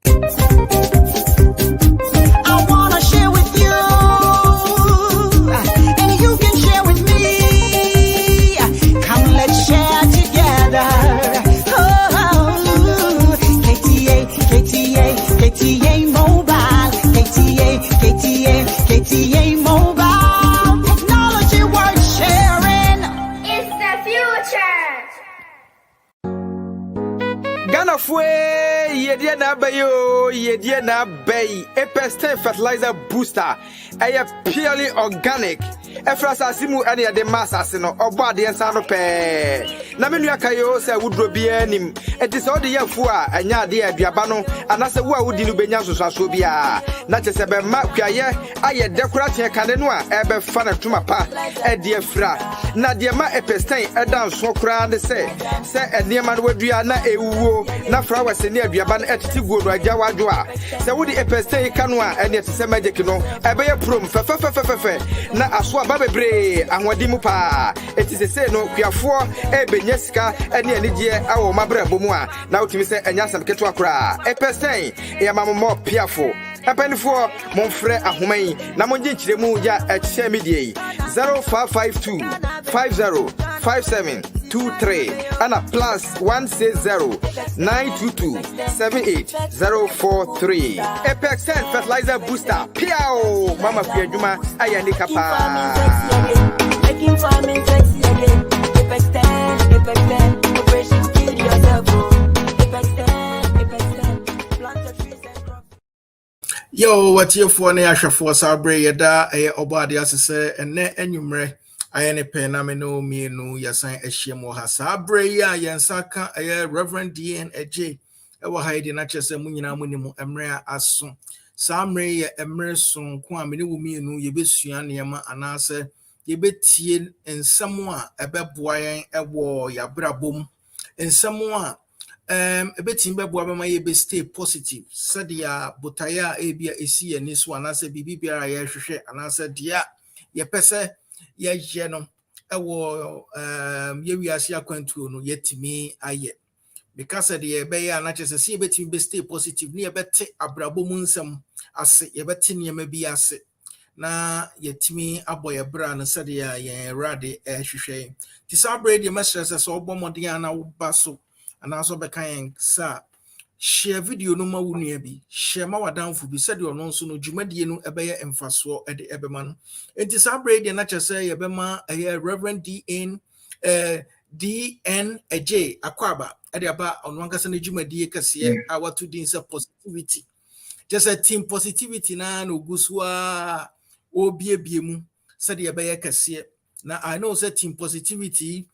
I wanna share with you, and you can share with me. Come, let's share together. Oh, KTA Mobile, KTA Mobile. Technology worth sharing. It's the future. Ghana fue D.N.Adjei Epestin fertilizer booster. Aya purely organic. Efrasa simu ene de massa no obo de ensa no pe. Na menu akayo se wudro bia nim. Enti se ode yafu a anya de aduaba no anase wo a wudi no benya soso bia. Na che se be ma kwaye aye decoration kane no a ebe fa na tuma pa e de efra. Na de ma Epestin edan so kra de se ene ma no wadua na ewuwo na flowers ne aduaba no etiti go do agya wadwo a. Se wudi Epestin kanu a ene te se magic no ebe ye prom fe na aso aba bebre ahwadi mu pa etise no kuafo ebenya sika ene anigye awo mabra bomu a na utimi se enya sam keto akora Epestin ya mammo piafo apanifo monfrɛ ahoman na monje nkyiremu ya ehye medie 0552 505723 ana plus 160 922 78043 Epestin fertilizer booster piao mama fiadwuma ayane kapa making farming sexy again. Epestin, operation kill yourself. Epestin, plant the trees and crop. Yo, what you for na yahwefo sabre yeda obade asese ene enwumre ayene pe na me no mienu yasan ahyiam ha sabre ya yensaka Reverend D.N.Adjei ewo haide na chese munyina munimu emre aso samre ye emre so nko a me ne wo mienu yebesua nema anase yebetie ensamo a ebeboa yen ewo yabrabom ensamo a ebetim beboa bema ye be stay positive sadia botaya ebia esi ye niso anase bibibia ye hwehwe anase dia ye pese ye je no ewo ye wiase akwantuo no yetimi aye because the be ya na chese si ebetim be stay positive ni ebete abrabom nsem ase ye bete niema bi ase na yetimi aboye bra no sadia ye rade hwehwe ti sabre de mesrese so obomoden ana wo baso and also bekan sa share video no ma wunua bi share ma wadanfo bi said ono nso no dwumadie no ebeye emfaso e de ebema no enti sabre de na chese ye bema Reverend D.N.Adjei akwaba e de aba ono ankasa na dwumadie kase a watu din say positivity just a team positivity na no gusua obiebie mu said ye beye kase na I know say team positivity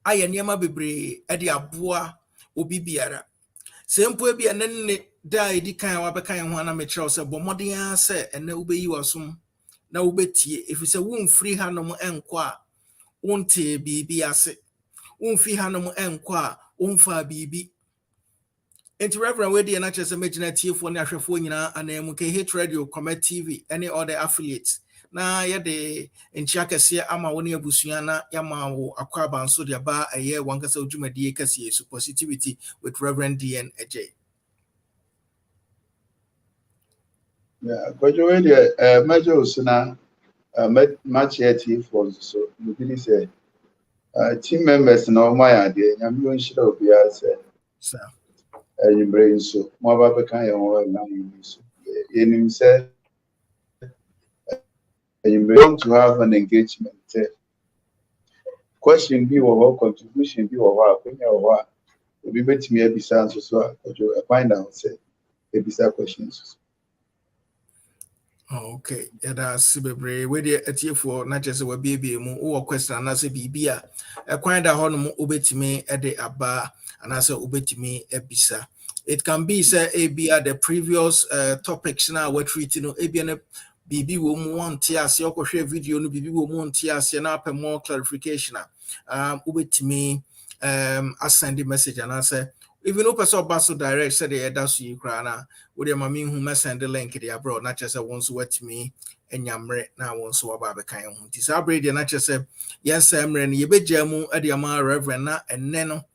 aye niema bebre e de aboa obi biara sempo bia nenne da edi kan wa bekan ho na me kire se bomoden a se ene ubeyi wasom na ubetie efise wonfiri hanom enko a wonte bibi ase wonfi hanom enko a wonfa bibi enti Reverend we de na chese magina tiefo ne ahwefo nyina anemu ke hit radio Kwamet TV any other affiliates na ye de enchia kase ama woni abusua na yama wo akwaba nso de ba eye wankasa odwumadie kase so positivity with Reverend D.N.Adjei. Yeah, graduate major usuna match for so you did say team members no my dey nyame won shira obi ase Sir. You brain so mo ba be kan yo na you so yenim say you may want to have an engagement. Question be or contribution be or opinion or we bet me a bisa so find out say a bisa questions. Okay, that's bebre we dey atiefo na chese wa biebie mu wo question na se bibia kwan da ho no mu obetimi e de aba anase obetimi ebisa. It can be say abia the previous topics na we treating no abia na bibi wo mu wonte ase okohwe video no bibi wo mu wonte ase na apɛ more clarification obetimi asend the message anase even no person baso direct said the that's you cry na we dey mami hu send the link dey abroad na chese won so watimi enyamre na won so aba be kan hu ti sabre dey na chese yes emre ne ye begya mu e dey ama Reverend na enne no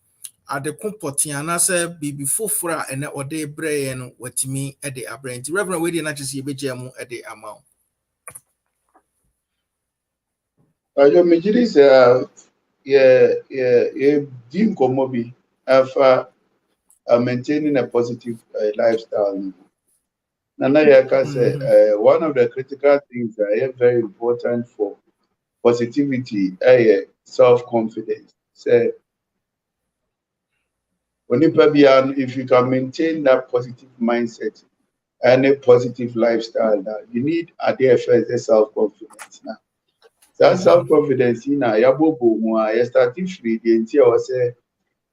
ade kompɔte anasɛ bibi foforo a ene ɔde brɛ no watimi de abrɛ nti reverend we dey na kyerɛ sɛ yɛbɛgya mu de ama wo. Ayo mejiri se ye din komo bi afa maintaining a positive lifestyle. Nana Yaka said one of the critical things that are very important for positivity is self-confidence. Say if you can maintain that positive mindset and a positive lifestyle, you need at the first the self-confidence. Now, that self-confidence in a yabobo mo you starting free the entire say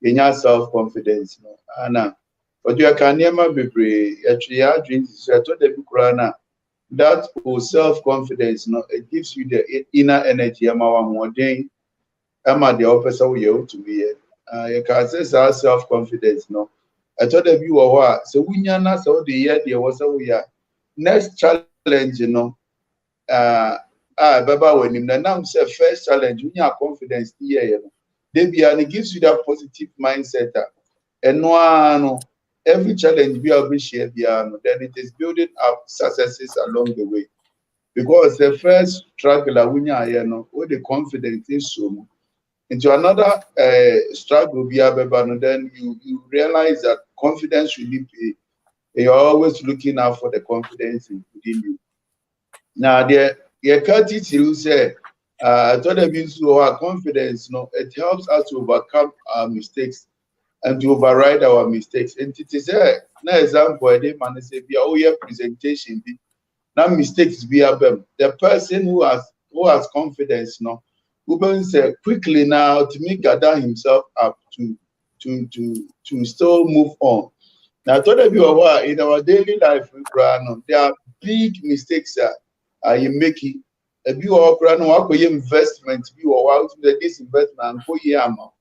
you have self-confidence. No, Anna, but you can never be brave. Actually, your dreams. So I told the book that self-confidence, it gives you the inner energy. I'm the opposite way to be. You can say self-confidence. I told the viewer, so we know so the year there was we are next challenge. Baba when him now say first challenge, we have confidence here. It gives you that positive mindset. And no. Every challenge we have shared, then it is building up successes along the way. Because the first struggle, with the confidence is so into another struggle, then you realize that confidence should be. You're always looking out for the confidence within you. Now, you can't say, I told them our confidence, it helps us to overcome our mistakes and to override our mistakes. And it is an example, man say, be our presentation, now mistakes be them. The person who has confidence, who say quickly now to make gather himself up to still move on. Now, I told you in our daily life, there are big mistakes you making. If you are investment, you are out to this investment for year amount.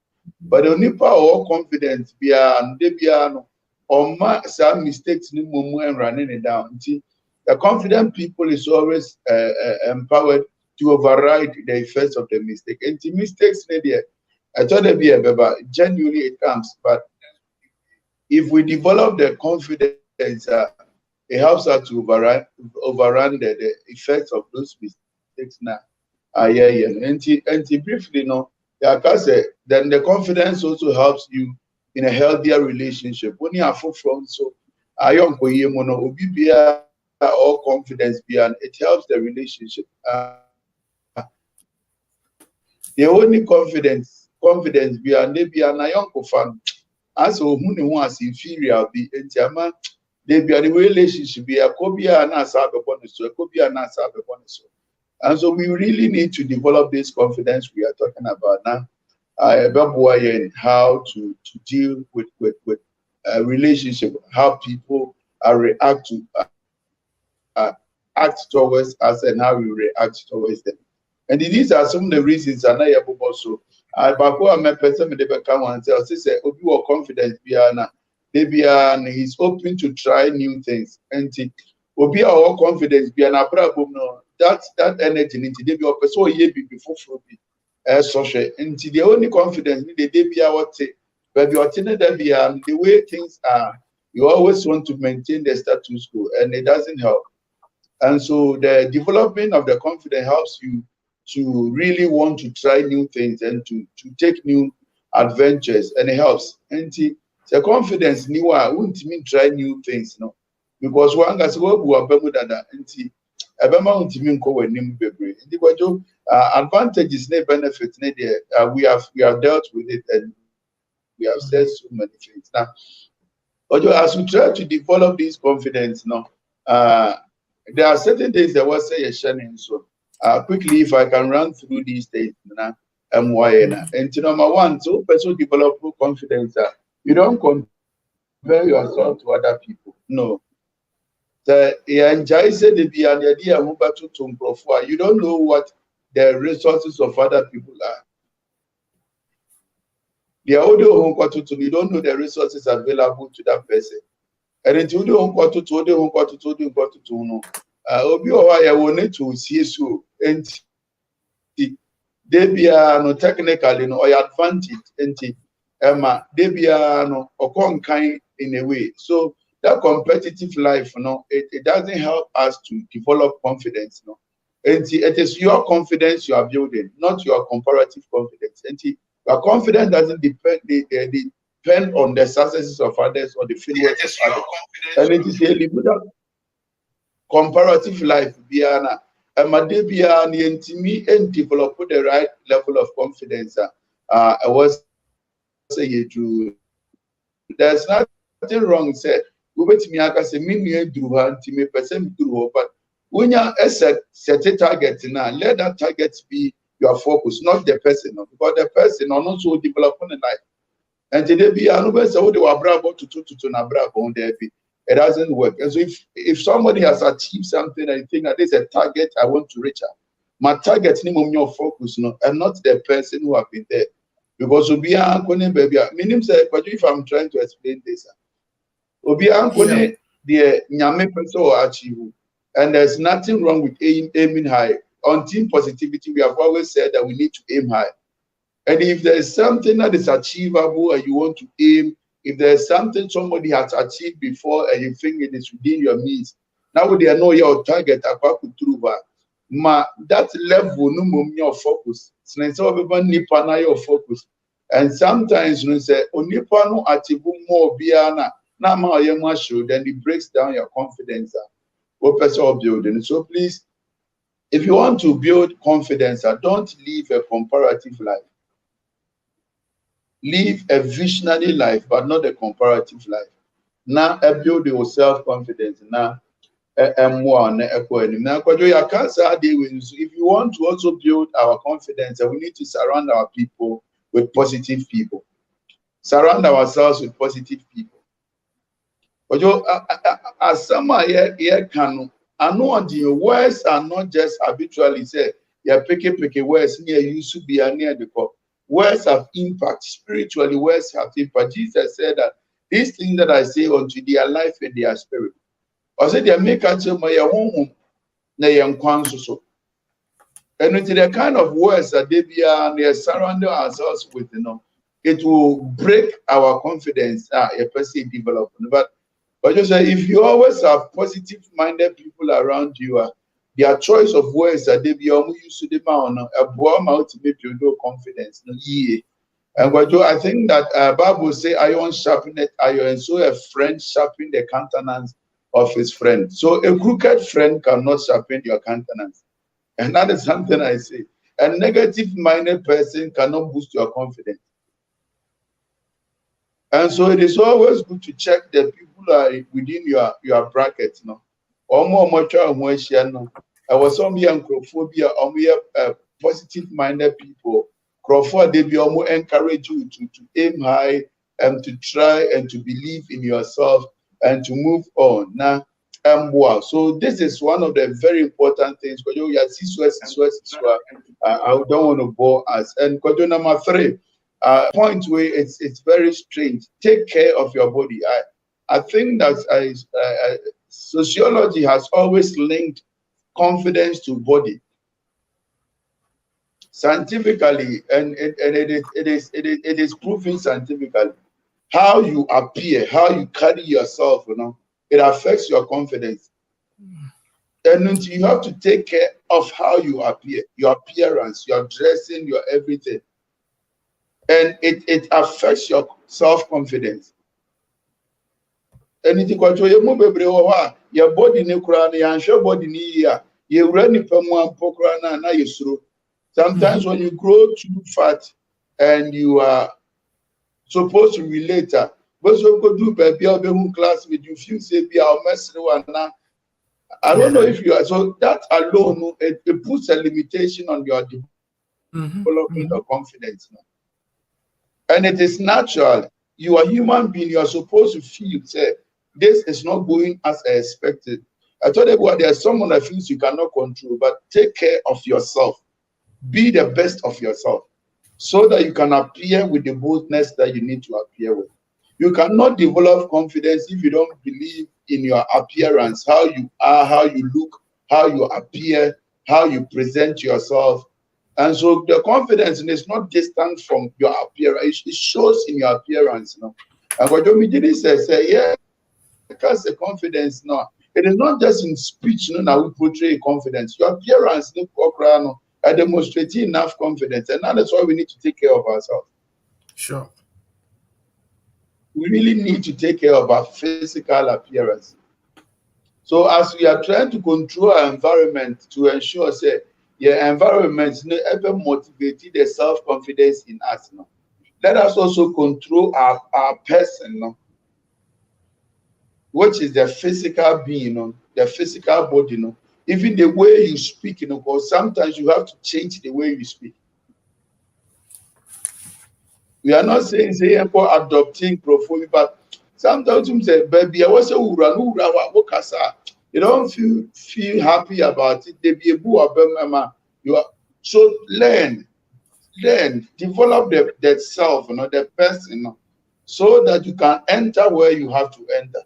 But the only power or confidence and they or some mistakes no more and running it down. See, the confident people is always empowered to override the effects of the mistake. And the mistakes, I thought they be a genuinely it comes. But if we develop the confidence, it helps us to overrun the effects of those mistakes now. And briefly, then the confidence also helps you in a healthier relationship. When you are from so I don't all confidence and it helps the relationship. The only confidence beyond maybe an ayonko fan as who was inferior be entiama they be the relationship be a copia and a sub upon a copia and a sub upon so. And so we really need to develop this confidence we are talking about now. How to deal with relationship, how people react to act towards us and how we react towards them. And these are some of the reasons and I also person say Obi confidence and he's open to try new things. And Obi our confidence be an that energy into the person ye be before social into the only confidence the be what but the way things are, you always want to maintain the status quo and it doesn't help. And so the development of the confidence helps you to really want to try new things and to take new adventures, and it helps. And the confidence new won't mean try new things, because one gets what we are better than that. Advantages, benefits, we have dealt with it and we have said so many things. Now, as we try to develop this confidence, there are certain things that was say sharing. So quickly, if I can run through these things, and number one, so person develop confidence. You don't compare yourself to other people. No. You don't know what the resources of other people are. You don't know the resources available to that person. And until you don't got to know. Obi I will need to see so and they be no technically no advantage and Emma, Debiano, or kind in a way. So that competitive life, it doesn't help us to develop confidence, And it is your confidence you are building, not your comparative confidence. And your confidence doesn't depend on the successes of others or the failures of others. And it is a limited comparative life. Biana, Amadebia, and develop the right level of confidence. I was say true. There's nothing wrong. Said, me aka say me do her me person do, but when you set a target now, let that target be your focus, not the person, because the person are not so developing in life. And today be another so they were bravo to na bravo on there. It doesn't work. And so if somebody has achieved something and you think that this is a target I want to reach out, my target is your focus, and not the person who have been there. Because Obia baby, meaning say, but if I'm trying to explain this, Obia the Nyame person will achieve, and there's nothing wrong with aiming high. On team positivity, we have always said that we need to aim high. And if there's something that is achievable and you want to aim, if there's something somebody has achieved before and you think it is within your means, now they know your target about that level no your focus. So nipa na your focus. And sometimes you say onipa no achieve more biana na ma yema show, then it breaks down your confidence of building. So please, if you want to build confidence, don't live a comparative life. Live a visionary life, but not a comparative life. Now, build your self-confidence. Now, if you want to also build our confidence, we need to surround our people with positive people. Surround ourselves with positive people. As someone here can, I know the words are not just habitually said. You're picking words near you should be near the cup. Words have impact. Spiritually, words have impact. Jesus said that these things that I say unto their life and their spirit. I said they make us my home na so. And with the kind of words that they are surrounding ourselves with, it will break our confidence. A person development. But just say if you always have positive-minded people around you, their choice of words that they be used to the man to make you know confidence. And I think that Bible say iron sharpened iron, so a friend sharpen the countenance of his friend. So a crooked friend cannot sharpen your countenance. And that is something I say. A negative-minded person cannot boost your confidence. And so it is always good to check the people are within your bracket. I was some young Crophobia, positive-minded people. Crawford, they be almost encourage you to aim high and to try and to believe in yourself and to move on. Now, so this is one of the very important things. I don't want to bore us. And number 3, point where it's very strange. Take care of your body. I think that sociology has always linked confidence to body. Scientifically, and it is proven scientifically. How you appear, how you carry yourself, it affects your confidence. And you have to take care of how you appear, your appearance, your dressing, your everything. And it affects your self-confidence. And it is your body ne kura ne ansho body ni ya ye rani pamwa pokra na yesuro. Sometimes when you grow too fat and you are supposed to relate, but you go do baby class with you feel say be our mess now. I don't know if you are, so that alone it puts a limitation on your development of confidence. And it is natural. You are a human being, you are supposed to feel say this is not going as I expected. I told you there's someone that feels you cannot control, but take care of yourself. Be the best of yourself so that you can appear with the boldness that you need to appear with. You cannot develop confidence if you don't believe in your appearance, how you are, how you look, how you appear, how you present yourself. And so the confidence is not distant from your appearance. It shows in your appearance. And what Jomijini says, yeah, because the confidence, no, it is not just in speech, now we portray confidence. Your appearance, demonstrating enough confidence. And that's why we need to take care of ourselves. Sure. We really need to take care of our physical appearance. So as we are trying to control our environment to ensure, say, your environment ever motivated the self-confidence in us. Let us also control our person, which is the physical being, the physical body. Even the way you speak, because sometimes you have to change the way you speak. We are not saying about adopting prophecy, but sometimes you say, baby, I was you don't feel happy about it. They be a you are so learn, develop the self, the person, so that you can enter where you have to enter.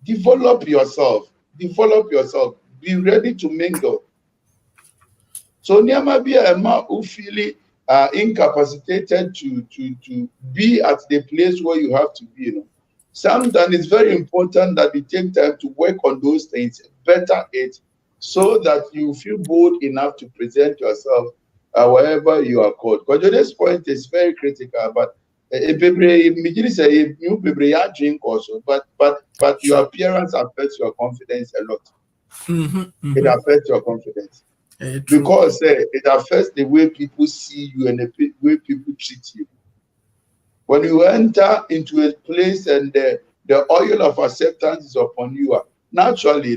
Develop yourself. Be ready to mingle. So there might be a man who feel incapacitated to be at the place where you have to be. Sometimes it's very important that you take time to work on those things, better it, so that you feel bold enough to present yourself wherever you are called. Because this point is very critical, but but your appearance affects your confidence a lot. It affects your confidence. Because it affects the way people see you and the way people treat you. When you enter into a place and the oil of acceptance is upon you, naturally,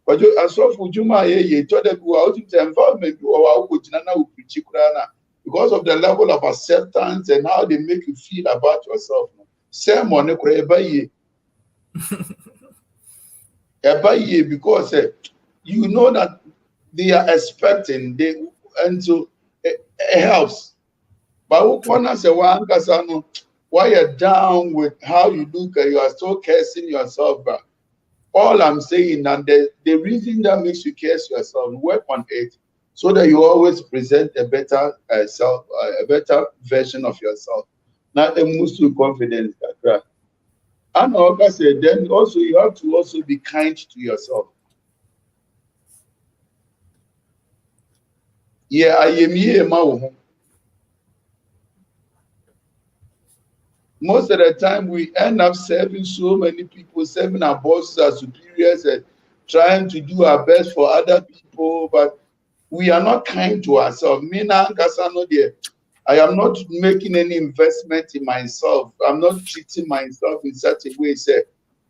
but you as of Ujuma, you told them out in the environment because of the level of acceptance and how they make you feel about yourself. Same on because you know that they are expecting, and so it helps. But why you're down with how you look, you are still cursing yourself back. All I'm saying, and the reason that makes you curse yourself, work on it so that you always present a better self, a better version of yourself. Not a muscle confidence. And like I said, then also you have to also be kind to yourself. Yeah, I am here, most of the time we end up serving so many people, serving our bosses, our superiors, and trying to do our best for other people, but we are not kind to ourselves. I am not making any investment in myself. I'm not treating myself in such a way, say,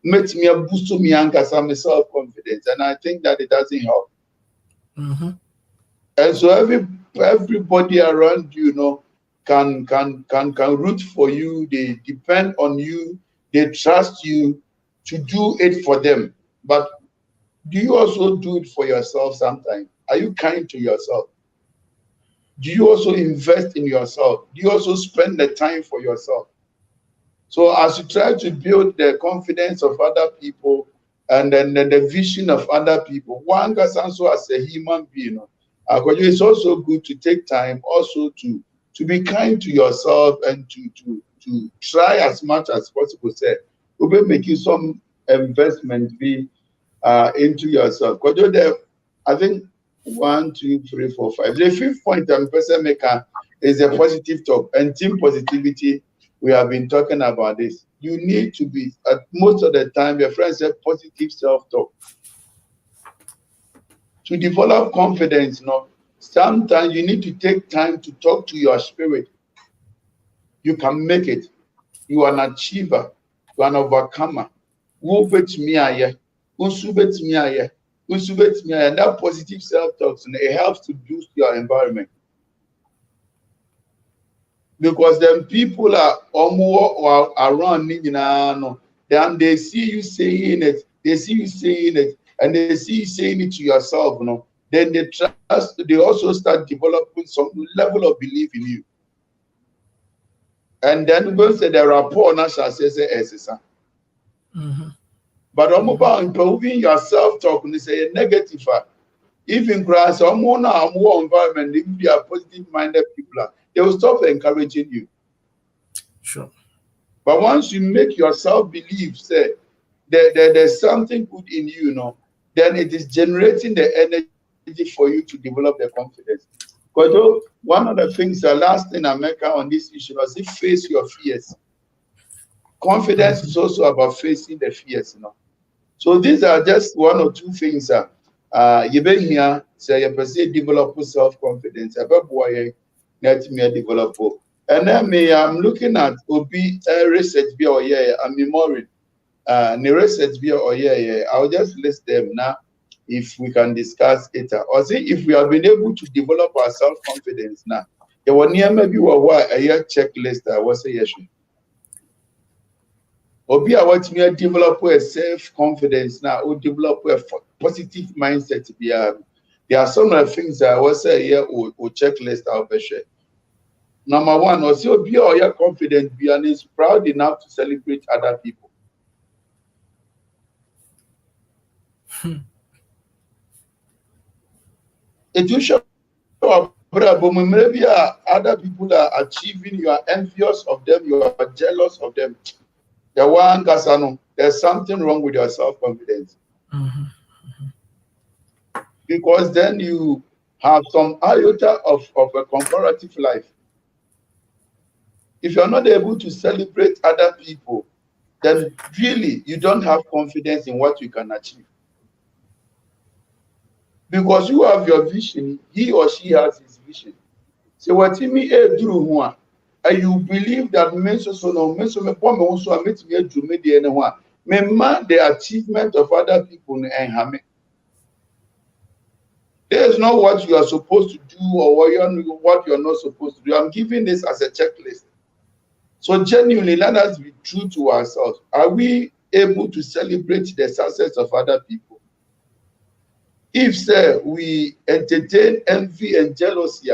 make me a boost to me and self-confidence. And I think that it doesn't help. And so everybody around you, can root for you. They depend on you. They trust you to do it for them. But do you also do it for yourself sometimes? Are you kind to yourself? Do you also invest in yourself? Do you also spend the time for yourself? So as you try to build the confidence of other people and then the vision of other people, one gets also as a human being. It's also good to take time also to be kind to yourself and to try as much as possible. Say, we'll be making some investment into yourself. Because I think 1, 2, 3, 4, 5. The fifth point I'm person maker is a positive talk and team positivity. We have been talking about this. You need to be most of the time. Your friends say positive self-talk to develop confidence. Sometimes you need to take time to talk to your spirit. You can make it. You are an achiever. You are an overcomer. And that positive self-talk, it helps to boost your environment. Because then people are around, then they see you saying it. They see you saying it, and they see you saying it to yourself. Then they trust. They also start developing some level of belief in you. And then when say the rapport, but improving your self-talk, when they say negative, Even grass, more environment, if you are positive-minded people, they will stop encouraging you. Sure. But once you make yourself believe, say, there's something good in you, then it is generating the energy for you to develop the confidence. Because one of the things, the last thing I make on this issue is face your fears. Confidence is also about facing the fears, So these are just one or two things. You be here, say you perceive develop self-confidence. Let me develop. And then I'm looking at Obi research be or I'm memorizing. Research be or I'll just list them now if we can discuss it. Or see if we have been able to develop our self-confidence now. There were near maybe a year checklist. I was a yes. Obi a what me develop a self-confidence now or develop a positive mindset. There are some of the things I was say here or checklist I'll be share. Number one, also be or you're confident, be and is proud enough to celebrate other people. It will show up, but maybe other people are achieving, you are envious of them, you are jealous of them. The one Kasano, there's something wrong with your self-confidence. Because then you have some iota of a comparative life. If you're not able to celebrate other people, then really you don't have confidence in what you can achieve. Because you have your vision, he or she has his vision. So what you mean one, and you believe that the achievement of other people and there is not what you are supposed to do or what you're not supposed to do. I'm giving this as a checklist. So genuinely, let us be true to ourselves. Are we able to celebrate the success of other people? If, sir, we entertain envy and jealousy,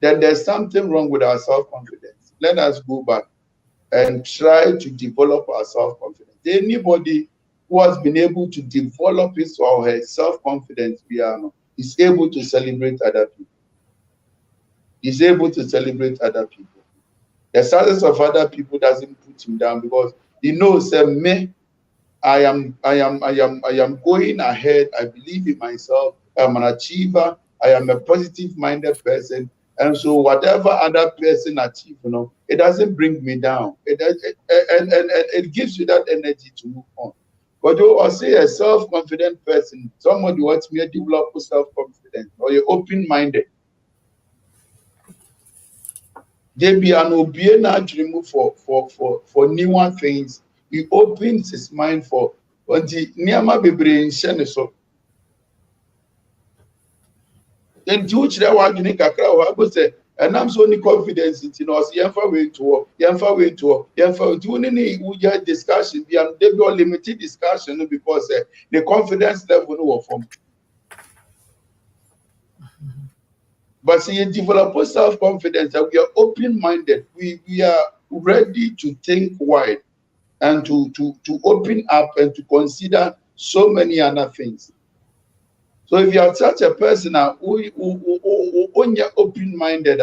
then there's something wrong with our self-confidence. Let us go back and try to develop our self-confidence. Anybody who has been able to develop his or her self-confidence is able to celebrate other people. Is able to celebrate other people. The success of other people doesn't put him down because he knows that me, I am going ahead. I believe in myself. I'm an achiever. I am a positive-minded person. And so whatever other person achieves, it doesn't bring me down. It gives you that energy to move on. But you will say a self-confident person, somebody wants me to develop self-confidence, or you're open-minded. They be an obedient remove for newer things. He opens his mind for until Niama Bebre in Sheneso. Then Jewish there were unique a crowd. I would say, and I'm so any confidence in us. Yamfa way to work, Yamfa way to work, Yamfa doing any discussion. There be a limited discussion because the confidence level no from. But see, you develop self-confidence that we are open-minded. We are ready to think wide and to open up and to consider so many other things. So if you are such a person who you're open-minded,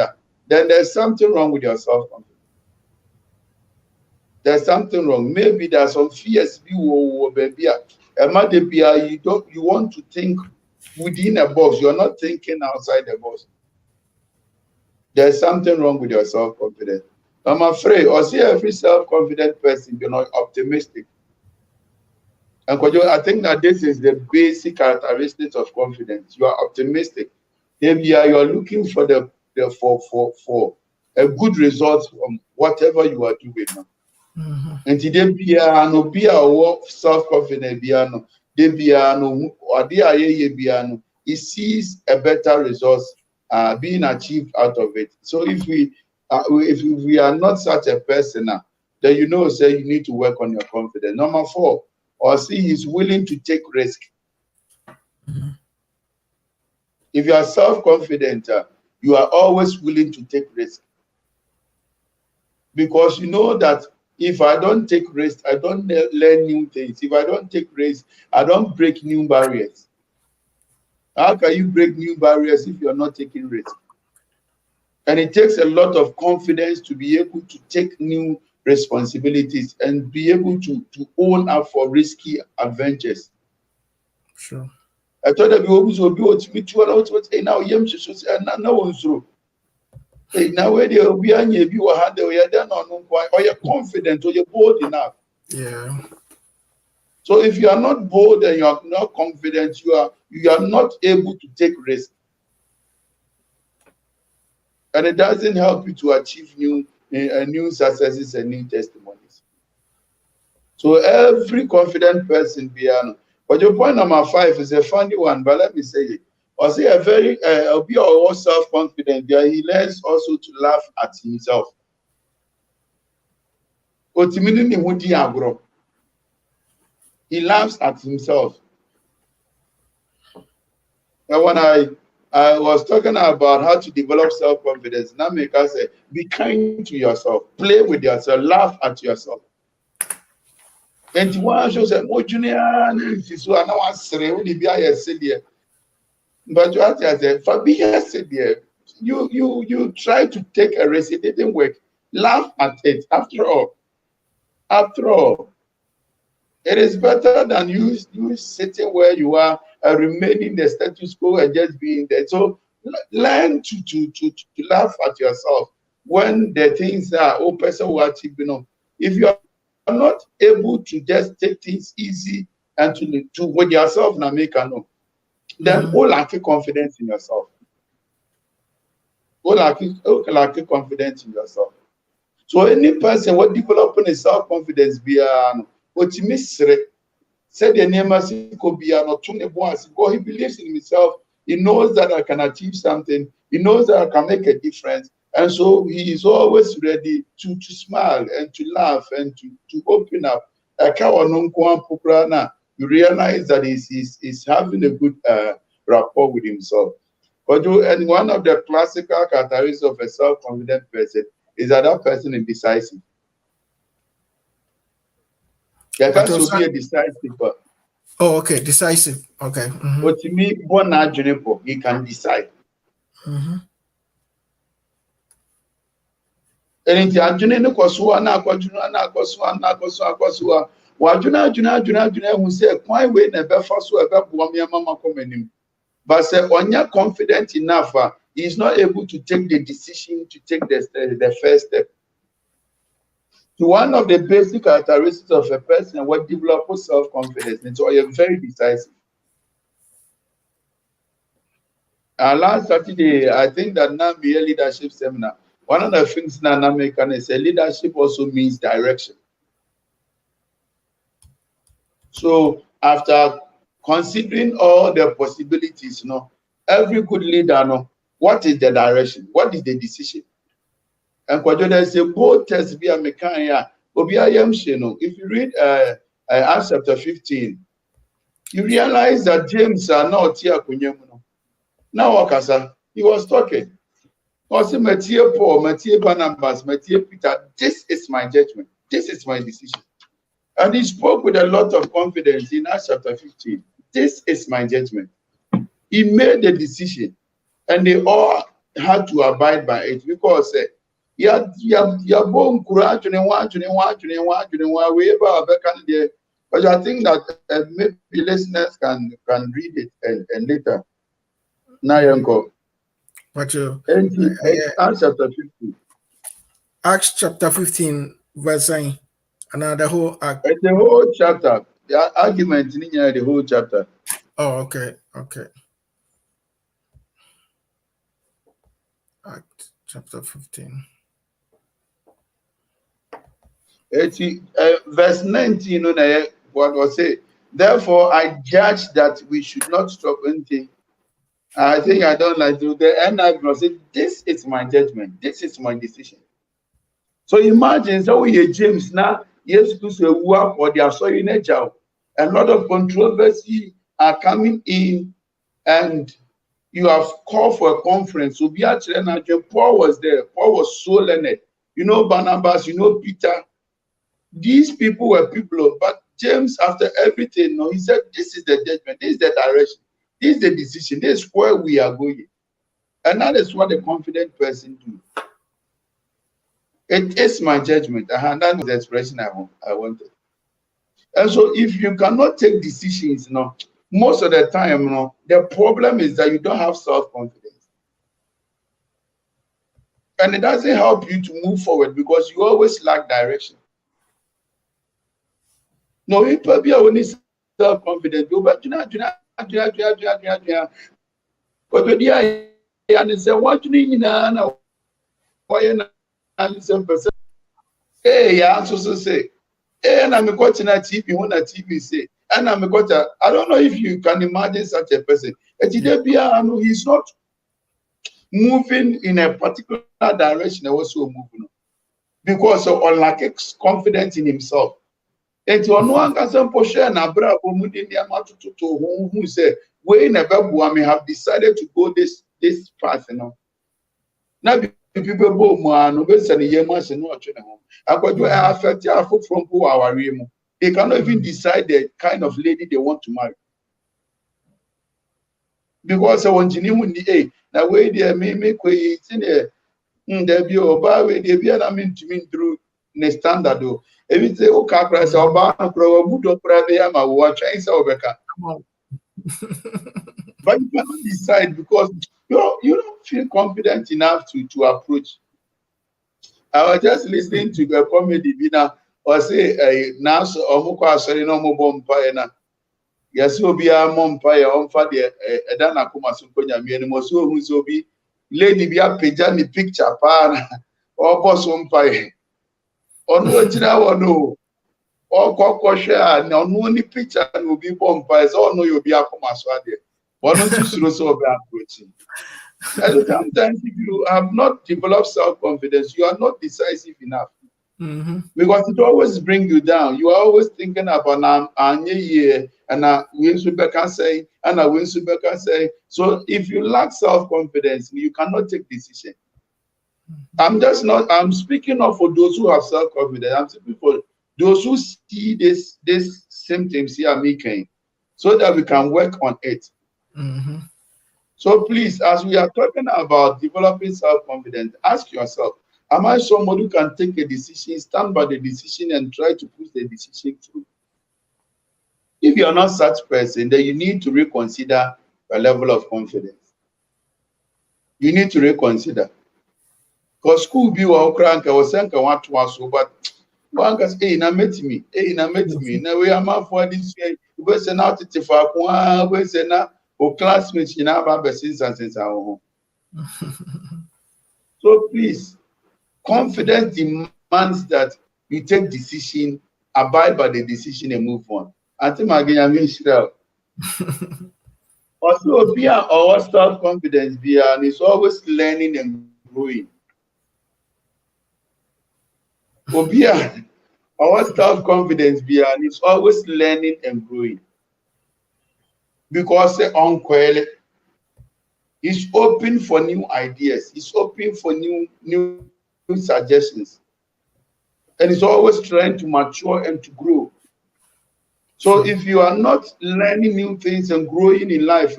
then there's something wrong with your self-confidence. There's something wrong. Maybe there's some fears you want to think within a box. You're not thinking outside the box. There's something wrong with your self-confidence. I'm afraid, or see every self-confident person, you're not optimistic. And I think that this is the basic characteristics of confidence. You are optimistic. Maybe you are looking for for a good result from whatever you are doing now. And today be a self-confident he sees a better result being achieved out of it. So if we are not such a person now, then say you need to work on your confidence. Number 4, or see he's willing to take risk. If you are self-confident, you are always willing to take risk. Because you know that if I don't take risk, I don't learn new things. If I don't take risk, I don't break new barriers. How can you break new barriers if you're not taking risks? And it takes a lot of confidence to be able to take new responsibilities and be able to own up for risky adventures. Sure. I thought that we always will be able to meet you out what now yam should say no one's through. Now where they will be and you will have the way then or you're confident or you're bold enough. Yeah. So if you are not bold and you are not confident, you are not able to take risks. And it doesn't help you to achieve new successes and new testimonies. So every confident person, piano. But your point number 5 is a funny one, but let me say it. Or say a very be all self-confident. He learns also to laugh at himself. He laughs at himself. And when I was talking about how to develop self-confidence, Namika said, be kind to yourself, play with yourself, laugh at yourself. And one shows that junior so I know I say only be I said there. But what I said, for be said there, you try to take a risk, it didn't work. Laugh at it. After all, it is better than you sitting where you are and remaining the status quo and just being there. So learn to laugh at yourself when the things are person will achieve. If you are not able to just take things easy and to with yourself now make a no, then all lack confidence in yourself. All lack confidence in yourself. So any person what developing a self-confidence be what you miss said the name as he believes in himself. He knows that I can achieve something. He knows that I can make a difference. And so he is always ready to smile and to laugh and to open up. You realize that he's having a good rapport with himself. And one of the classical characteristics of a self-confident person is that person is decisive. There has to be a decisive person. Oh, okay, decisive. Okay. But to me, he can decide. And in the Ajune no kwasua na kwasua wajuna who say kwai we na befa so ebe bo me mama komanim. But say onya confident enough, he is not able to take the decision to take the first step. So one of the basic characteristics of a person what develops self-confidence, and so you're very decisive. Last Saturday, I think that now be a leadership seminar. One of the things that American is leadership also means direction. So after considering all the possibilities, every good leader what is the direction? What is the decision? And there's a bold test via Mekanya. If you read Acts chapter 15, you realize that James are not here. Now, he was talking. Also, Matthew Paul, Matthew Barnabas, Matthew Peter, this is my judgment. This is my decision. And he spoke with a lot of confidence in Acts chapter 15. This is my judgment. He made the decision, and they all had to abide by it because but I think that maybe listeners can read it and later. Now you go. Acts chapter 15. Acts chapter 15, verse 9. Another whole act. It's the whole chapter. The argument in the whole chapter. Oh, okay. Okay. Act chapter 15. Verse 19, what was it? Therefore, I judge that we should not stop anything. I think I don't like to. The NIV say, this is my judgment. This is my decision. So imagine, so we James now, yes, to say, or they are so in a job. A lot of controversy are coming in, and you have called for a conference. So be actually, Paul was there. Paul was so learned. Barnabas, Peter. These people were people, but James, after everything, he said, this is the judgment, this is the direction, this is the decision. This is where we are going. And that is what a confident person do. It is my judgment. And that was the expression I wanted. And so if you cannot take decisions, most of the time, the problem is that you don't have self-confidence. And it doesn't help you to move forward because you always lack direction. No, it will be only self-confidence. But what you need now, hey, yeah, so say, and I'm watching a TV when a TV say, and I'm a I don't know if you can imagine such a person. He's not moving in a particular direction, also moving because of lack of confidence in himself. And to no one can say, Posha and Abra, who say, we never have decided to go this path, Now, people go man, obey the yemas and watch home. I got you affect from who our remo. They cannot even decide the kind of lady they want to marry. Because I want to know the now way they make way in there. There be over way they be an amin to mean through the standard. If it's a car price or bar, wood or private, I'm a watch. I say, but you cannot decide because you don't feel confident enough to approach. I was just listening to a comedy dinner or say now Omuko sorry no more bumpire. Yes, will be a mumpire on Fadia Edana Kumasumponya Mianimoso who's be lady be a pejani picture pan or boss umpire. On what no or Kokosha, no only picture will be bumpires or no you'll be a Kumaswadi. Why don't you so be approaching? And sometimes if you have not developed self-confidence, you are not decisive enough. Because it always brings you down. You are always thinking about and Winsubeka say, and Winsubeka say. So if you lack self-confidence, you cannot take decision. I'm speaking of for those who have self-confidence. I'm speaking for those who see this symptoms here making, so that we can work on it. So please, as we are talking about developing self-confidence, ask yourself, am I somebody who can take a decision, stand by the decision, and try to push the decision through? If you are not such person, then you need to reconsider your level of confidence. You need to reconsider. Because school be wa okranka was sent want so, but one can say, na met me. Now we are man for this year. We say now to Tifa, we say now. Or classmates in our since our home. So please, confidence demands that you take decision, abide by the decision, and move on. I think again, Israel. Also, be our self-confidence, and it's always learning and growing. Our self-confidence, and it's always learning and growing. Because Uncle is open for new ideas, it's open for new suggestions, and it's always trying to mature and to grow. So if you are not learning new things and growing in life,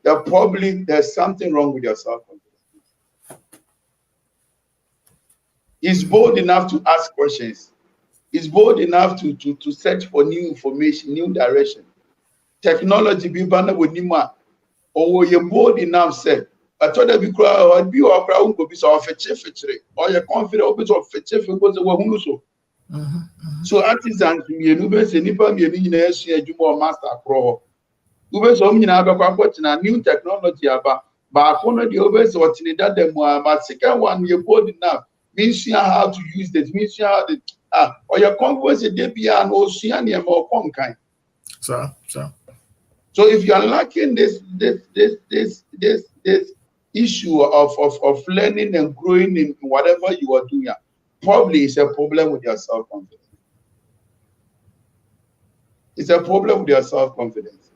there's something wrong with your self-confidence. He's bold enough to ask questions. He's bold enough to search for new information, new direction. Technology be banned with Nima, or you're bold enough, said. I told them, I'd be our crowd could be so fetchy, or you're confident of fetchy because of what so. So, artisans, you know, Nipa, you more master pro. You were so many other watching a new technology about, but one of the others or Trinidad, but second one, you're bold enough, means you know how to use this, means you know how or your conference, a DPR and Oceania or Conkai. So if you are lacking this issue of learning and growing in whatever you are doing, probably it's a problem with your self-confidence. It's a problem with your self-confidence.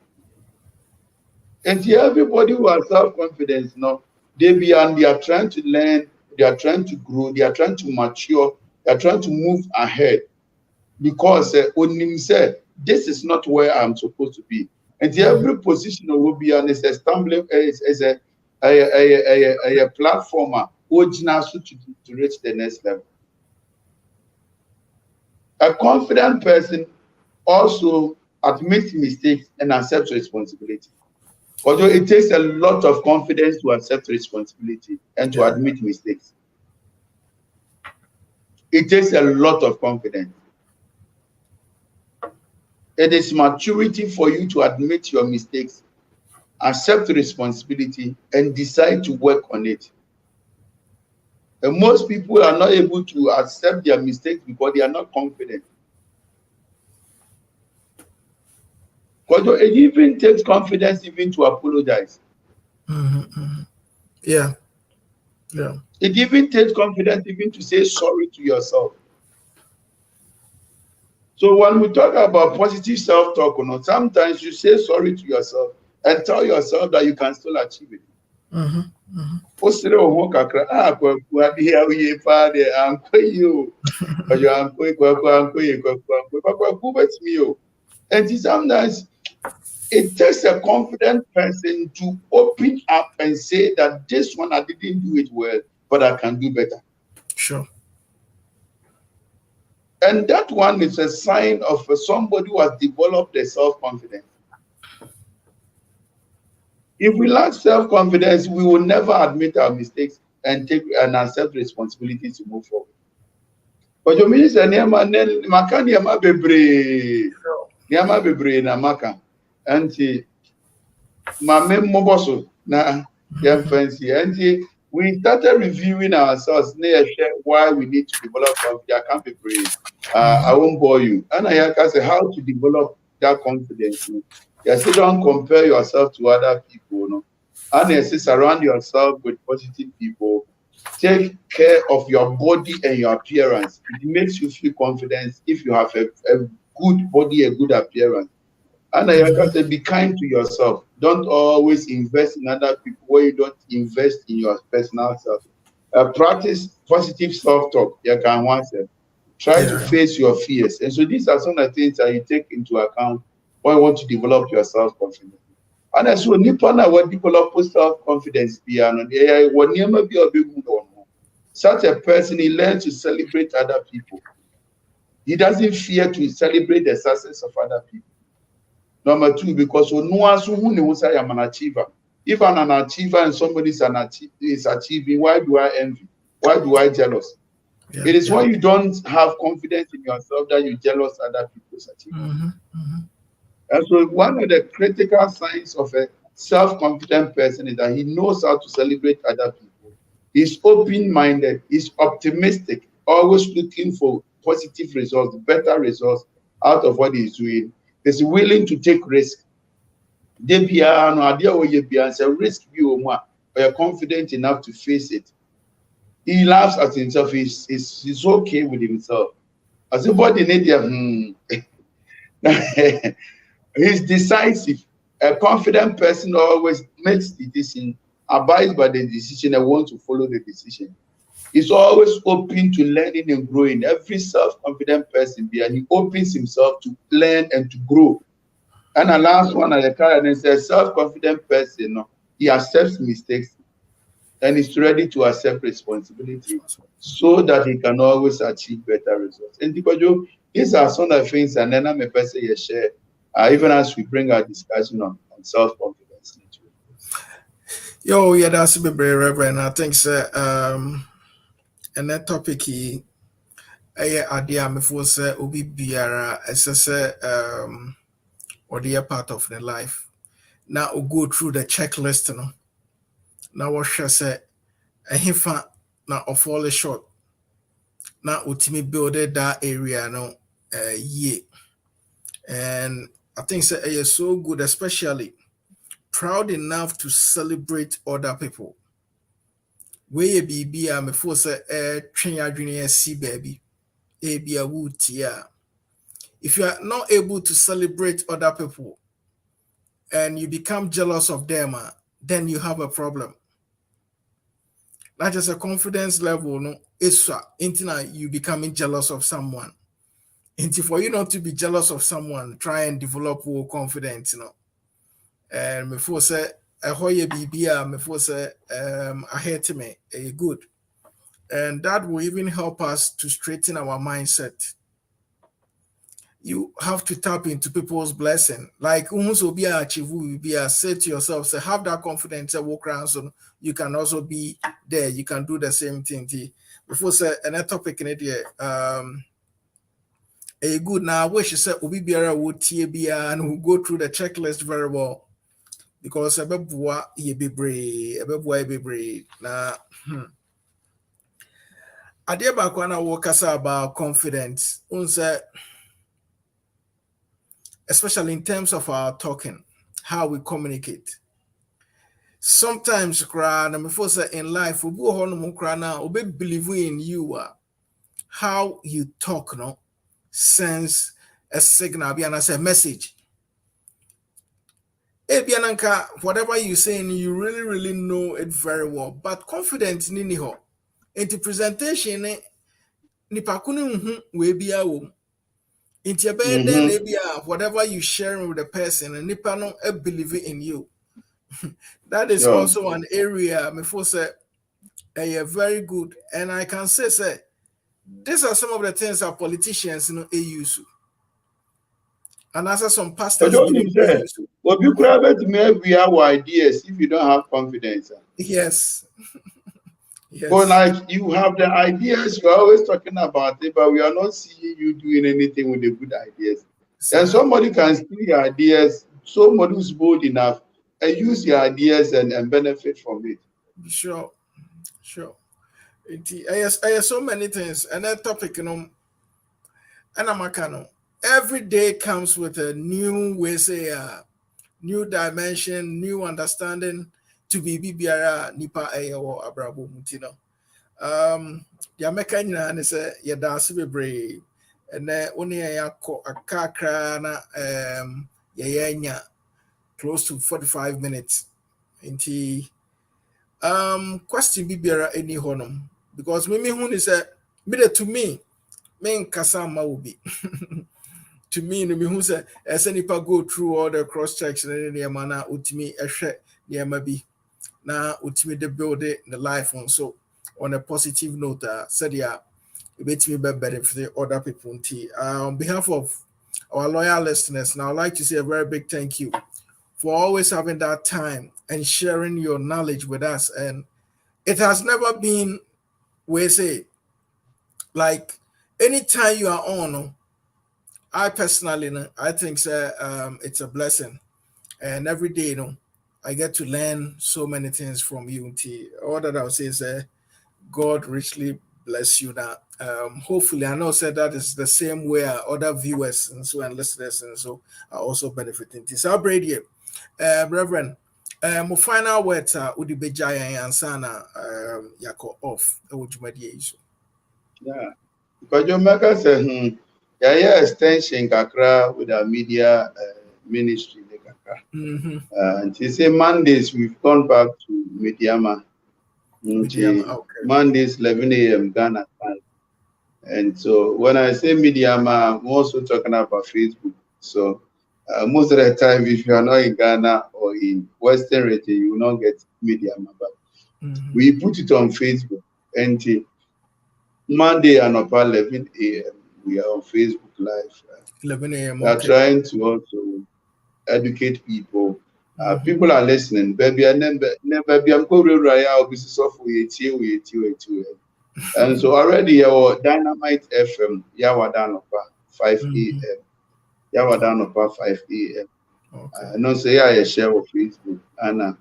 And see, everybody who has self-confidence, they are trying to learn, they are trying to grow, they are trying to mature, they are trying to move ahead. Because Onim said, this is not where I'm supposed to be. And every position will be on is a stumbling is a platformer original to reach the next level. A confident person also admits mistakes and accepts responsibility. Although it takes a lot of confidence to accept responsibility and to admit mistakes. It takes a lot of confidence. It is maturity for you to admit your mistakes, accept responsibility, and decide to work on it. And most people are not able to accept their mistakes because they are not confident. Because it even takes confidence even to apologize. Yeah. It even takes confidence even to say sorry to yourself. So when we talk about positive self-talk, sometimes you say sorry to yourself and tell yourself that you can still achieve it. And sometimes it takes a confident person to open up and say that this one I didn't do it well, but I can do better. Sure. And that one is a sign of somebody who has developed a self-confidence. If we lack self-confidence, we will never admit our mistakes and take and accept responsibility to move forward. But you mean maka niema bebre na maka anti mame moboso na yam fancy anti we started reviewing ourselves why we need to develop confidence. I can't be brave. I won't bore you. And I can say how to develop that confidence. You say don't compare yourself to other people. No? And you say surround yourself with positive people. Take care of your body and your appearance. It makes you feel confident if you have a good body, a good appearance. And I can say be kind to yourself. Don't always invest in other people where you don't invest in your personal self. Practice positive self-talk. You can answer. Try to face your fears. And so these are some of the things that you take into account when you want to develop your self-confidence. And so Nippon what develop self-confidence such a person, he learns to celebrate other people. He doesn't fear to celebrate the success of other people. Number two, because I'm an achiever. If I'm an achiever and somebody is achieving, why do I envy? Why do I jealous? It is when you don't have confidence in yourself that you jealous other people's achievements. And so one of the critical signs of a self-confident person is that he knows how to celebrate other people. He's open-minded, he's optimistic, always looking for positive results, better results out of what he's doing. Is willing to take risk. They risk you are confident enough to face it. He laughs at himself. He's okay with himself. As a body he's decisive. A confident person always makes the decision, abides by the decision, and wants to follow the decision. He's always open to learning and growing. Every self-confident person, he opens himself to learn and to grow. And the last one, is a self-confident person. He accepts mistakes and is ready to accept responsibility so that he can always achieve better results. And these are some of the things, and then I'm a person you share, even as we bring our discussion on self-confidence. That's a bit very reverend. I think so. And that topic he idea before say obi biara say or the part of the life. Now we go through the checklist no. Now what shall say a hifa now of fall short. Now ultimately build that area no ye. And I think say is so good, especially proud enough to celebrate other people. Where be before say train your junior see baby. Be a wood yeah. If you are not able to celebrate other people and you become jealous of them, then you have a problem. Not just a confidence level, no, it's you becoming jealous of someone. And for you not to be jealous of someone, try and develop more confidence, and before say a hoye bibia before say I hate me a good, and that will even help us to straighten our mindset. You have to tap into people's blessing. Like also be achieve, be a say to yourself, say have that confidence and walk around so you can also be there. You can do the same thing. Before say another topic in it, a good now wish you said Obi Biara would TBA and will go through the checklist very well because a bebwa ye be brave, a bebwa be brave. Now idea back when I walk about confidence, unse especially in terms of our talking, how we communicate. Sometimes cry before say in life we go on cry now we believe in you how you talk no sends a signal and as a message. Whatever you saying, you really know it very well. But confidence nini ho. Into presentation nipa kunu we be a wo. Into then whatever you sharing with the person and nipa no believe in you. That is Sure. also an area before say very good. And I can say these are some of the things that politicians use. And also some But pastors what you say, use. what you grab it we have ideas if you don't have confidence. Yes. But Yes. like you have the ideas, you're always talking about it, but we are not seeing you doing anything with the good ideas. And somebody can steal your ideas, somebody who's bold enough, and use your ideas and benefit from it. Sure. I have so many things. And that topic, and I'm every day comes with a new way, say, new dimension, new understanding to be biara nipa or abrabo mutino. The American and say, yeah, that's be and then only a kakra na yeah, close to 45 minutes. Question biara any honum because me who is a bit to me kasama will be to me no me who say as nipa go through all the cross checks and any mana utimi ehwe niema bi na utimi de build it the life on so on a positive note said yeah it me be benefit other people on behalf of our loyal listeners now I'd like to say a very big thank you for always having that time and sharing your knowledge with us. And it has never been, we say, like anytime you are on, I personally, I think it's a blessing. And every day, I get to learn so many things from you. All that I'll say is God richly bless you now. Hopefully, I know said that is the same way other viewers and so and listeners and so are also benefiting. So, Brady, Reverend, my final words are Udi Bejaya and Sana Yako off. Yeah. Because your maker said, yeah, extension kakra with our media ministry. Mm-hmm. And he said Mondays we've gone back to Mediama. Okay. Mondays 11 a.m. Ghana time. And so when I say Mediama, I'm also talking about Facebook. So most of the time, if you are not in Ghana or in Western region, you will not get Mediama. But we put it on Facebook. And Monday and up 11 a.m. we are on Facebook Live. 11 a.m. We are trying to also educate people. People are listening. Baby, I'm going to and so already our Dynamite FM, Yawadanopa 5 a.m. Yawadanopa 5 a.m. And also I share with Facebook. And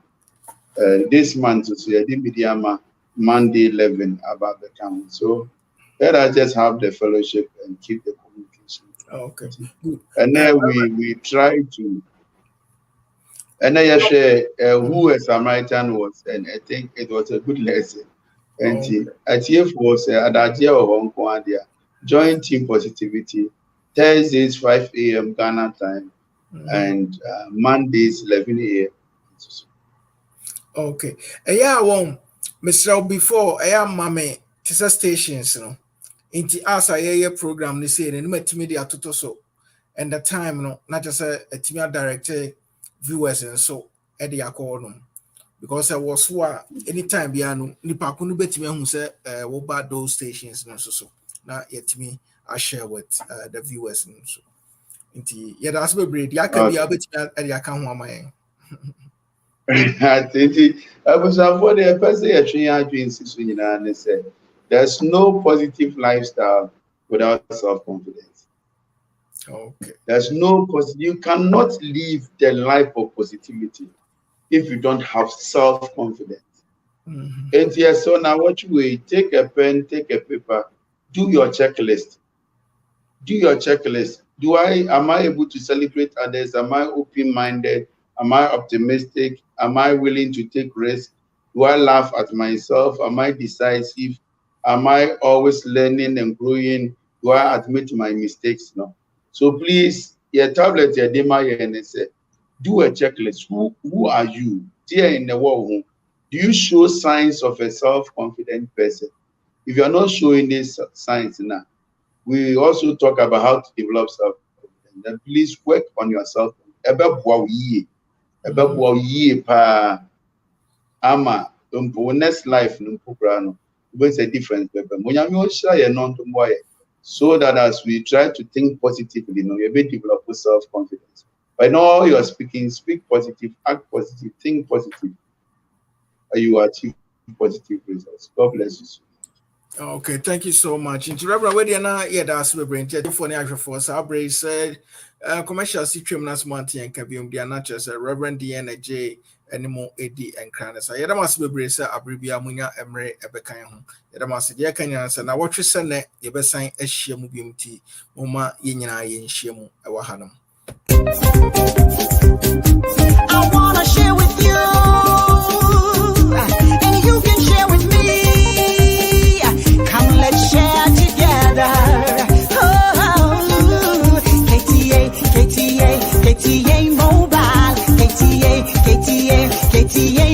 this month, so I did Mediama Monday 11 about the count. So let us just have the fellowship and keep the communication. Okay, good. And then we try to. And then I share who a Samaritan was, and I think it was a good lesson. And ITF was Adajia of Hong Kong. Join Team Positivity. Thursdays 5 a.m. Ghana time, and Mondays 11 a.m. Okay. Yeah, Mr. Before I am Mame Tisa stations, Inti asa ye program ni say no matimi de atoto so and the time no not just a team director viewers and so at the accord because I was what anytime biano nipa kunu betimi hu say what those stations no so now yet me I share with the viewers and so inti yeah that's be breed ya can be betimi at the account ho amayen Titi, I was for the person and say there's no positive lifestyle without self-confidence. Okay. There's no you cannot live the life of positivity if you don't have self-confidence. And yes, so now what you will take a pen, take a paper, do your checklist. Do your checklist. Am I able to celebrate others? Am I open-minded? Am I optimistic? Am I willing to take risks? Do I laugh at myself? Am I decisive? Am I always learning and growing? Do I admit my mistakes? No. So please, your tablet, your demo, and say, do a checklist. Who are you? Here in the world, do you show signs of a self-confident person? If you are not showing these signs now, we also talk about how to develop self-confidence. Then please work on yourself. Ama next life what's a difference so that as we try to think positively, you may develop self-confidence. By now you are speaking, speak positive, act positive, think positive, and you achieve positive results. God bless you. Okay, thank you so much. Into Reverend Wediana, yeah, that's we bring it for the actual force. Our said commercial situation last month and can be the natures Reverend D.N.Adjei anymore AD and Cranes. I must be brace abribia munya emre ebekan. Yadamas dear Kanyans and I watch you send it, you best sign a shemu bimti, Moma Yina yin shemu awahanum. I wanna share with you, and you can share with me. Come, let's share together. Oh, KTA Mobile, KTA